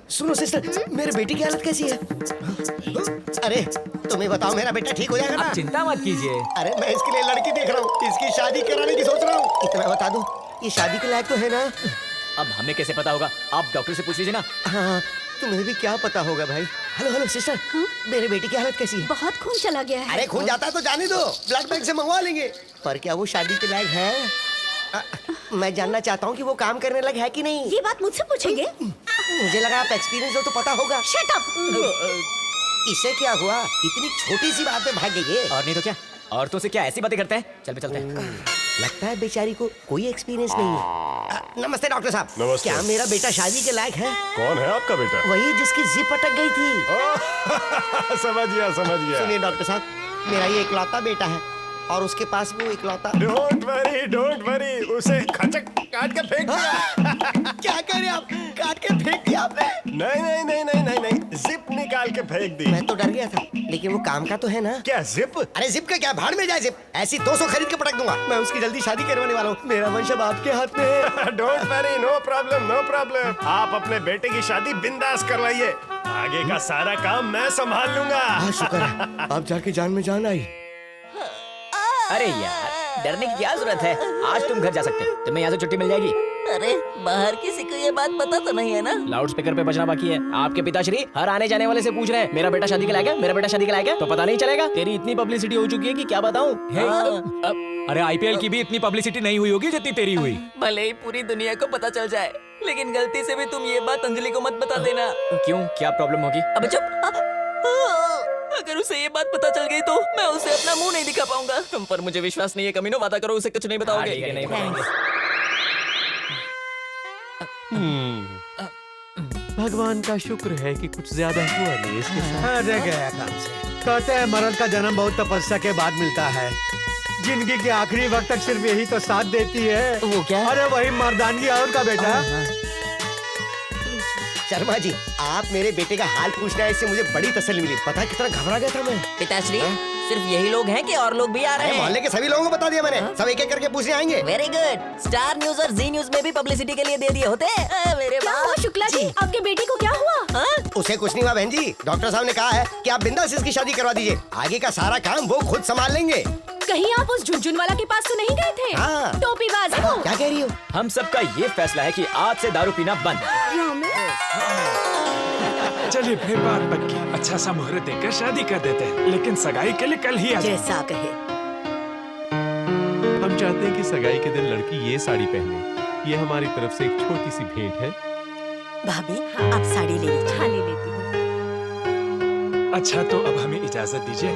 सुनो सिस्टर, मेरे बेटी की हालत कैसी है? अरे तुम्हें बताओ, मेरा बेटा ठीक हो जाएगा ना? आप चिंता मत कीजिए। अरे मैं इसके लिए लड़की देख रहा हूँ, इसकी शादी कराने की सोच रहा हूँ। इतना बता दो, ये शादी के लायक तो है ना? अब हमें कैसे पता होगा? आप डॉक्टर से पूछ लीजिए ना। हाँ, तुम्हें भी क्या पता होगा भाई। हेलो हेलो सिस्टर, मेरे बेटी की हालत कैसी है? बहुत खून चला गया है। अरे खून जाता है तो जाने दो, ब्लड बैंक से मंगवा लेंगे। पर क्या वो शादी के लायक है? मैं जानना चाहता हूँ कि वो काम करने लायक है कि नहीं। ये बात मुझसे पूछेंगे? मुझे लगा आप एक्सपीरियंस हो तो पता होगा। Shut up. इसे क्या हुआ? इतनी छोटी सी बात में भाग गई है। और नहीं तो क्या, औरतों से क्या ऐसी बातें करते हैं। चल पे चलते हैं। लगता है बेचारी को कोई एक्सपीरियंस नहीं है। नमस्ते डॉक्टर साहब। नमस्ते। क्या मेरा बेटा शादी के लायक है? कौन है आपका बेटा? वही जिसकी जिप अटक गई थी। समझ गया समझ गया। सुनिए डॉक्टर साहब, मेरा ये इकलौता बेटा है और उसके पास वो इकलौता। डोंट वरी, उसे खचक काट के फेंक दिया। क्या करे आप? काट के फेंक दिया आपने? नहीं, जिप निकाल के फेंक दी। मैं तो डर गया था, लेकिन वो काम का तो है ना? क्या जिप? अरे जिप का क्या, भाड़ में जाए जिप। ऐसी 200 खरीद के पटक दूंगा। मैं उसकी जल्दी शादी करवाने वाला हूँ। मेरा वंश अब आपके हाथ में है। Don't worry, no problem. आप अपने बेटे की शादी बिंदास करवाइए। आगे का सारा काम मैं संभाल लूंगा। हाँ शुक्र है, आप जाके जान में जान आई। अरे यार, डरने की क्या जरूरत है? आज तुम घर जा सकते हो, तुम्हें यहाँ से छुट्टी मिल जाएगी। अरे बाहर किसी को ये बात पता तो नहीं है ना? लाउड स्पीकर पे बजना बाकी है। आपके पिताश्री हर आने जाने वाले से पूछ रहे हैं, मेरा बेटा शादी के लायक है, मेरा बेटा शादी के लायक है। तो पता नहीं चलेगा? तेरी इतनी पब्लिसिटी हो चुकी है कि क्या बताऊं। अरे आईपीएल की भी इतनी पब्लिसिटी नहीं हुई होगी जितनी तेरी हुई। भले ही पूरी दुनिया को पता चल जाए, लेकिन गलती से भी तुम ये बात अंजलि को मत बता देना। क्यों, क्या प्रॉब्लम होगी? अबे चुप। अगर उसे ये बात पता चल गई तो मैं उसे अपना मुंह नहीं दिखा पाऊंगा। तुम पर मुझे विश्वास नहीं है कमीनो, वादा करो उसे कुछ नहीं बताओगे। ठीक है, नहीं बताएंगे। भगवान का शुक्र है कि कुछ ज्यादा हुआ नहीं इसके साथ। अरे गया काम से। कहते हैं मर्द का जन्म बहुत तपस्या के बाद मिलता है। जिंदगी के आखिरी वक्त तक सिर्फ यही तो साथ देती है। वो क्या? अरे वही मर्दानगी और का बेटा। शर्मा जी, आप मेरे बेटे का हाल पूछना है, इससे मुझे बड़ी तसल्ली मिली। पता है कितना घबरा गया था मैं। पिताश्री, सिर्फ यही लोग हैं कि और लोग भी आ रहे हैं? मोहल्ले के सभी लोगों को बता दिया मैंने, सब एक एक करके पूछने आएंगे। Very good. स्टार न्यूज और जी न्यूज में भी पब्लिसिटी के लिए दे दिए होते हैं। मेरे क्या हुआ शुक्ला जी? आपके बेटे को क्या हुआ? उसे कुछ नहीं हुआ बहन जी। डॉक्टर साहब ने कहा है कि आप बिंदास इसकी शादी करवा दीजिए, आगे का सारा काम वो खुद संभाल लेंगे। कहीं आप उस झुनझुन वाला के पास तो नहीं गए थे? हाँ। टोपीबाज है वो। क्या कह रही हो? हम सबका ये फैसला है कि आज से दारू पीना बंद। चलिए फिर बात पक्की, अच्छा सा मुहूर्त देकर शादी कर देते हैं, लेकिन सगाई के लिए कल ही आ जाए। जैसा कहे। हम चाहते हैं कि सगाई के दिन लड़की ये साड़ी पहने। ये हमारी तरफ से एक छोटी सी भेंट है। भाभी, आप साड़ी ले लीजिए। हाँ, ले लेती हूँ। अच्छा तो अब हमें इजाजत दीजिए।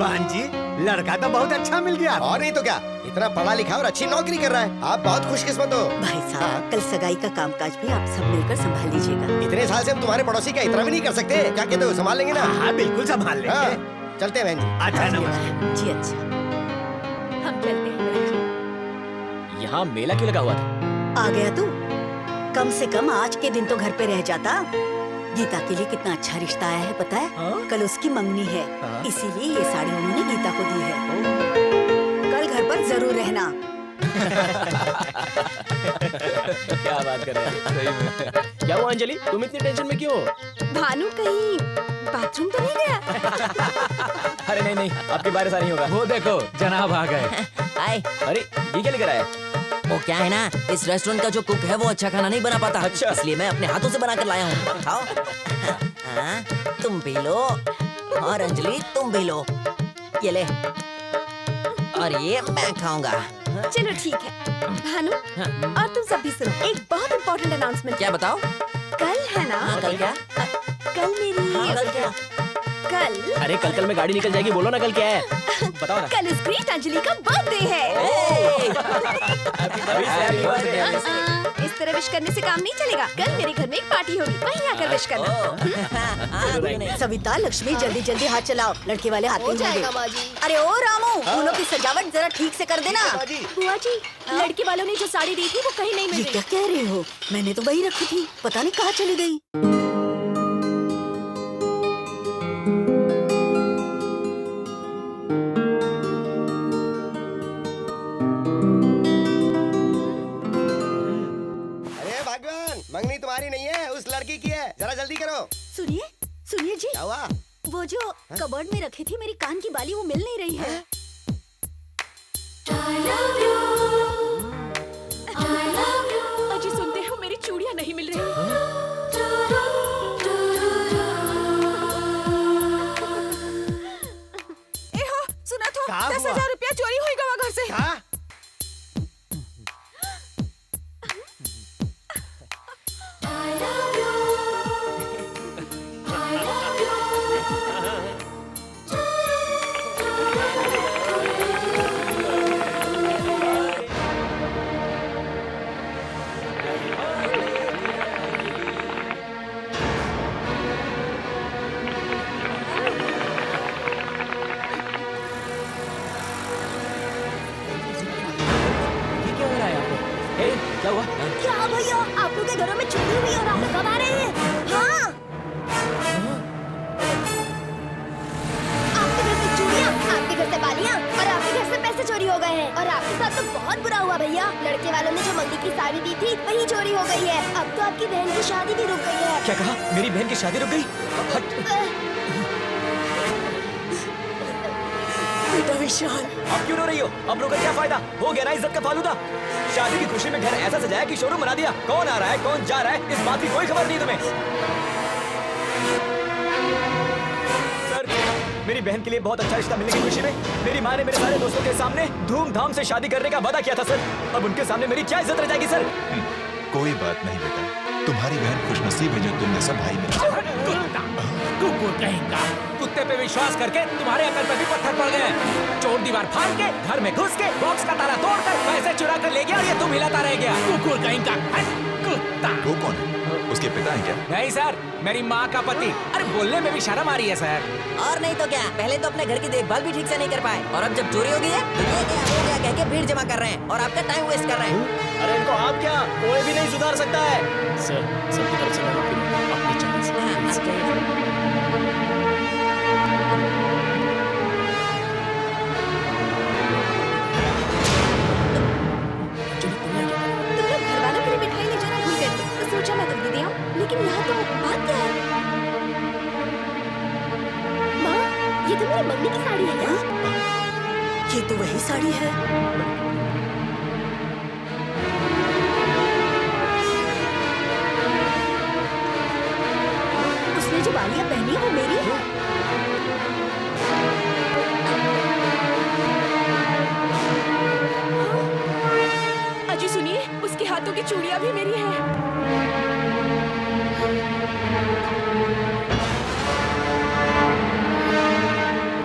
बहन जी, लड़का तो बहुत अच्छा मिल गया। और नहीं तो क्या, इतना पढ़ा लिखा और अच्छी नौकरी कर रहा है। आप बहुत खुशकिस्मत हो। भाई साहब, कल सगाई का कामकाज भी आप सब मिलकर संभाल लीजिएगा। इतने साल से हम तुम्हारे पड़ोसी का इतना भी नहीं कर सकते। क्या कहते हो, संभाल लेंगे ना? हाँ बिल्कुल संभाल लेंगे। हाँ, चलते हैं बहन जी। अच्छा नमस्ते। जी अच्छा, हम चलते हैं। यहाँ मेला क्यों लगा हुआ था? आ गया तू? कम से कम आज के दिन तो घर पे रह जाता। गीता के लिए कितना अच्छा रिश्ता आया है पता है? कल उसकी मंगनी है, इसीलिए ये साड़ी उन्होंने गीता को दी है। कल घर पर जरूर रहना। क्या बात कर रहे हैं? सही में। क्या हुआ अंजलि, तुम इतनी टेंशन में क्यों हो? भानु कहीं बाथरूम तो नहीं गया? अरे नहीं, आपके बारे सारी होगा। वो देखो जनाब आ गए। हाय। अरे ये क्या लेकर आया? वो क्या है ना, इस रेस्टोरेंट का जो कुक है वो अच्छा खाना नहीं बना पाता। अच्छा। इसलिए मैं अपने हाथों से बना कर लाया हूँ। खाओ। हाँ, तुम भी लो और अंजलि तुम भी लो। ये ले, और ये मैं खाऊंगा। चलो ठीक है। भानु, और तुम सब भी सुनो, एक बहुत इम्पोर्टेंट अनाउंसमेंट। क्या बताओ? कल है ना? हाँ, कल क्या? कल मेरी कल क्या? कल अरे कल में गाड़ी निकल जाएगी, बोलो ना कल क्या है? बताओ ना। कल इस ग्रेट अंजलि का बर्थडे है। इस तरह विश करने से काम नहीं चलेगा। कल मेरे घर में एक पार्टी होगी, वहीं आकर विश करना। सविता, लक्ष्मी, जल्दी जल्दी हाथ चलाओ, लड़के वाले हाथ नहीं होंगे। अरे ओ रामू, फूलों की सजावट जरा ठीक से कर देना। बुआ जी, लड़के वालों ने जो साड़ी दी थी वो कहीं नहीं मिल रही। क्या कह रही हो? मैंने तो वही रखी थी, पता नहीं कहाँ चली गई। अरे भगवान, मंगनी तुम्हारी नहीं है, उस लड़की की है। जरा जल्दी करो। सुनिए सुनिए जी, क्या हुआ? वो जो कबर्ड में रखी थी मेरी कान की बाली, वो मिल नहीं रही है। अजी सुनते हो, मेरी चूड़ियां नहीं मिल रही। ए हो, सुना तो 10,000 रुपया चोरी हुई गवा घर से। क्या? ये क्या हो रहा है यहाँ पे? ए, क्या हुआ? क्या भैया, आप लोग के घरों में चोरी हुई और आप लोग कब आ रहे हैं? हाँ, आपके घर से चूड़ियाँ, आपके घर से बालियाँ और आपके घर से पैसे चोरी हो गए हैं। और आपके साथ तो बहुत बुरा हुआ भैया। लड़के वालों ने जो मंगनी की साड़ी दी थी वही चोरी हो गई है। अब तो आपकी बहन की शादी भी रुक गई है। क्या कहा? मेरी बहन की शादी रुक गई? हट। बेटा विशाल, आप क्यों रो रही हो? अब रोकर क्या फायदा? हो गया ना इज्जत का फालूदा। शादी की खुशी में घर ऐसा सजाया कि शोरूम बना दिया। कौन आ रहा है, कौन जा रहा है, इस बात की कोई खबर नहीं तुम्हें। सर, मेरी बहन के लिए बहुत अच्छा रिश्ता मिलने की खुशी में मेरी माँ ने मेरे सारे दोस्तों के सामने धूमधाम से शादी करने का वादा किया था सर। अब उनके सामने मेरी क्या इज्जत रह जाएगी सर? कोई बात नहीं बेटा, तुम्हारी बहन खुशनसीब है जो तुम जैसा भाई मिला। कुकुर कहेगा, कुत्ते पे विश्वास करके तुम्हारे अकल पे भी पत्थर पड़ गए। चोर दीवार फाड़ के, घर में घुस के, बॉक्स का ताला तोड़कर पैसे चुरा कर ले गया और ये तुम हिलाता रह गया। कुकुर कहेगा, कुत्ता। वो कौन है? उसके पिता हैं क्या? नहीं सर, मेरी माँ का पति। अरे बोलने में भी शर्म आ रही है सर। और नहीं तो क्या, पहले तो अपने घर की देखभाल भी ठीक से नहीं कर पाए और अब जब चोरी हो गई है तो ये क्या वो क्या कह के भीड़ जमा कर रहे हैं और आपका टाइम वेस्ट कर रहे हैं। अरे इनको आप क्या, कोई भी नहीं सुधार सकता है। सर, सबकी तरफ से मैं माफी मांगता हूं। अपनी चाहत से। हाँ, आप जाइए। तुम लोग घर वालों के लिए मिठाई ले जाना भूल गए थे, तो सोचा मैं तुम दे दिया। लेकिन यहाँ तो बात क्या है? माँ, ये तो मेरी मम्मी की साड़ी है क्या? ये तो वही साड़ी है। उसने जो बालियाँ पहनी है वो मेरी है। अजी सुनिए, उसके हाथों की चूड़ियां भी मेरी हैं।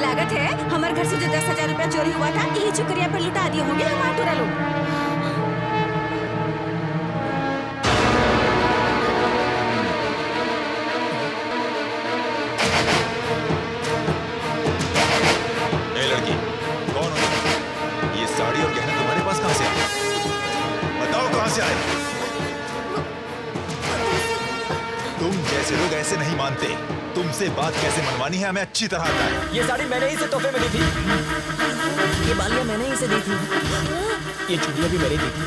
लागत है हमारे घर से जो 10,000 रुपया चोरी हुआ था, यही चुकरिया पर लुटा दिए होंगे हम आटोरा लोग। ए लड़की, कौन हो तुम? ये साड़ी और गहने तुम्हारे पास कहाँ से आए? बताओ कहाँ से आए? तुम जैसे लोग ऐसे नहीं मानते। तुमसे बात कैसे मनवानी है हमें अच्छी तरह आता है। ये साड़ी मैंने ही इसे तोहफे में दी थी। ये बालियाँ मैंने ही इसे दी थी। ये चूड़ियां भी मैंने दी थी।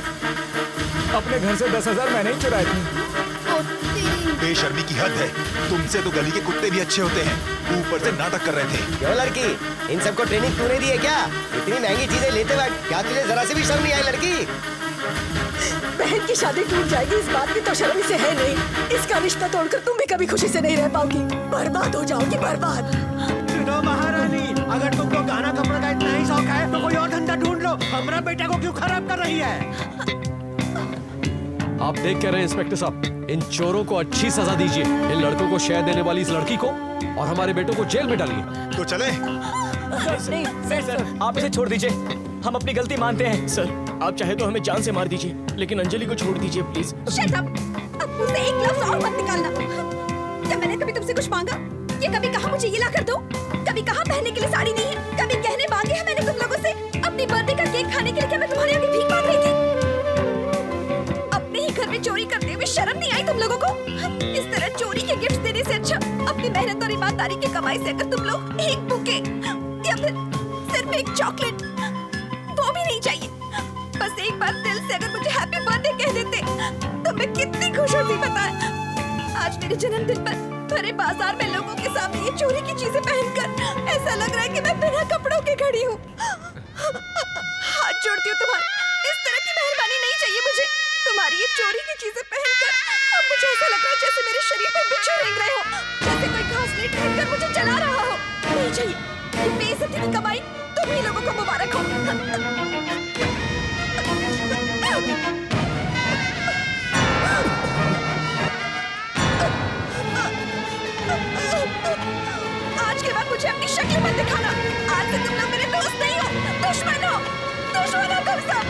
अपने घर से 10,000 मैंने ही चुराए थे। बेशर्मी की हद है। तुमसे तो गली के कुत्ते भी अच्छे होते हैं, ऊपर से नाटक कर रहे थे। क्यों लड़की, इन सबको ट्रेनिंग तूने दी है क्या? इतनी महंगी चीजें लेते वक्त क्या तुझे जरा से भी शर्म नहीं आई लड़की? बहन की शादी टूट जाएगी इस बात की तो शर्म से है नहीं। इसका रिश्ता तोड़कर तुम भी कभी खुशी से नहीं रह पाओगी, बर्बाद हो जाओगी, बर्बाद। सुनो महारानी, अगर तुमको गाना कपड़ा का इतना ही शौक है तो कोई और धंधा ढूंढ लो। हमारा बेटा को क्यों खराब कर रही है? आप देख क्या रहे हैं इंस्पेक्टर साहब? इन चोरों को अच्छी सजा दीजिए। इन लड़कों को शह देने वाली इस लड़की को और हमारे बेटों को जेल में डालिए। तो चले? नहीं सर, आप इसे छोड़ दीजिए। हम अपनी गलती मानते हैं। सर, आप चाहे तो हमें जान से मार दीजिए, लेकिन अंजलि को छोड़ दीजिए प्लीज। Shut up! अब मुंह से एक लफ्ज और मत निकालना। क्या मैंने कभी तुमसे कुछ मांगा? ये कभी कहा मुझे ये ला कर दो? कभी कहा पहनने के लिए साड़ी नहीं है? कभी गहने मांगे हैं मैंने तुम लोगों से? अपनी बर्थडे का केक खाने के लिए क्या मैं तुम्हारे आगे भीख मांग रही थी? अपने ही घर में चोरी करते हुए शर्म नहीं आई तुम लोगों को? इस तरह चोरी के गिफ्ट देने से अच्छा अपनी मेहनत और ईमानदारी की कमाई से अगर तुम लोग एक बुके या फिर सिर्फ एक चॉकलेट, वो भी नहीं चाहिए, बस एक बार दिल से अगर मुझे हैप्पी बर्थडे कह देते तो मैं कितने खूबसूरती पता है। आज मेरे जन्मदिन पर भरे बाजार में लोगों के सामने ये चोरी की चीजें पहनकर ऐसा लग रहा है कि मैं बिना कपड़ों के खड़ी हूँ। हाथ जोड़ती हूँ तुम्हारे, इस तरह की मेहरबानी नहीं चाहिए मुझे। तुम्हारी ये चोरी की चीजें पहनकर अब मुझे ऐसा लग रहा है जैसे मेरे शरीर पर बिच्छू रेंग रहे हो, जैसे कोई घास लेट कर मुझे जला रहा हो। नहीं चाहिए, ये बेइज्जती की कमाई तुम ही लोगों को मुबारक हो। आज के बाद मुझे अपनी शक्ल मत दिखाना। आज से तुम लोग मेरे दोस्त नहीं हो, दुश्मन हो। दुश्मन हो तुम सब।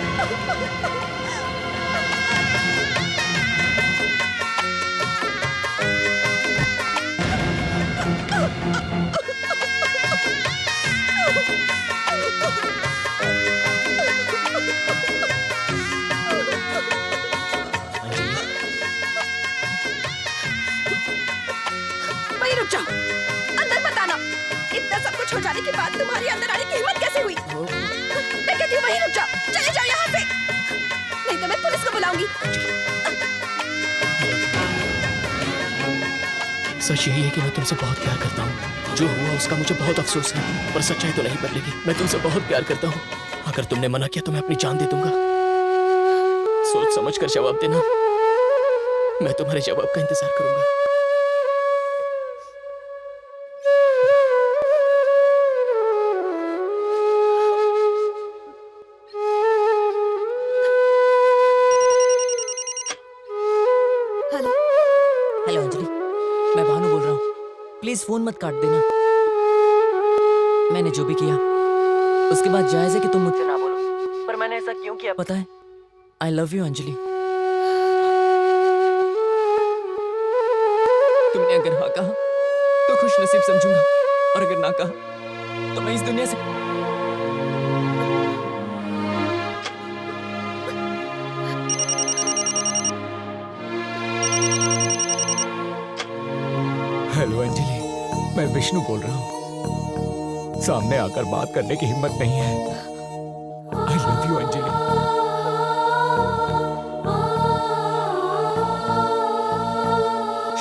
वहीं रुक जाओ, अंदर मत आना। इतना सब कुछ हो जाने के बाद तुम्हारी अंदर आने की हिम्मत कैसे हुई? मैं कहती हूँ वहीं रुक जाओ, चले जाओ यहाँ से, नहीं तो मैं पुलिस को बुलाऊंगी। सच यही है कि मैं तुमसे बहुत प्यार करता हूँ। जो हुआ उसका मुझे बहुत अफसोस है, पर सच्चाई तो नहीं बदलेगी। मैं तुमसे बहुत प्यार करता हूँ। अगर तुमने मना किया तो मैं अपनी जान दे दूंगा। सोच समझ कर जवाब देना। मैं तुम्हारे जवाब का इंतजार करूंगा। हेलो हेलो अंजलि, मैं भानु बोल रहा हूँ। प्लीज फोन मत काट देना। मैंने जो भी किया उसके बाद जायज है कि तुम मुझसे ना बोलो, पर मैंने ऐसा क्यों किया पता है? I love you Anjali. तुमने अगर हाँ कहा तो खुश नसीब समझूंगा, और अगर ना कहा तो मैं इस दुनिया से हेलो अंजलि, मैं विष्णु बोल रहा हूँ। सामने आकर बात करने की हिम्मत नहीं है। I love you Anjali.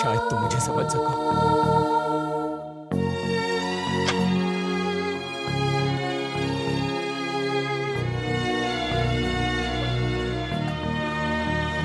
शायद तुम मुझे समझ सको।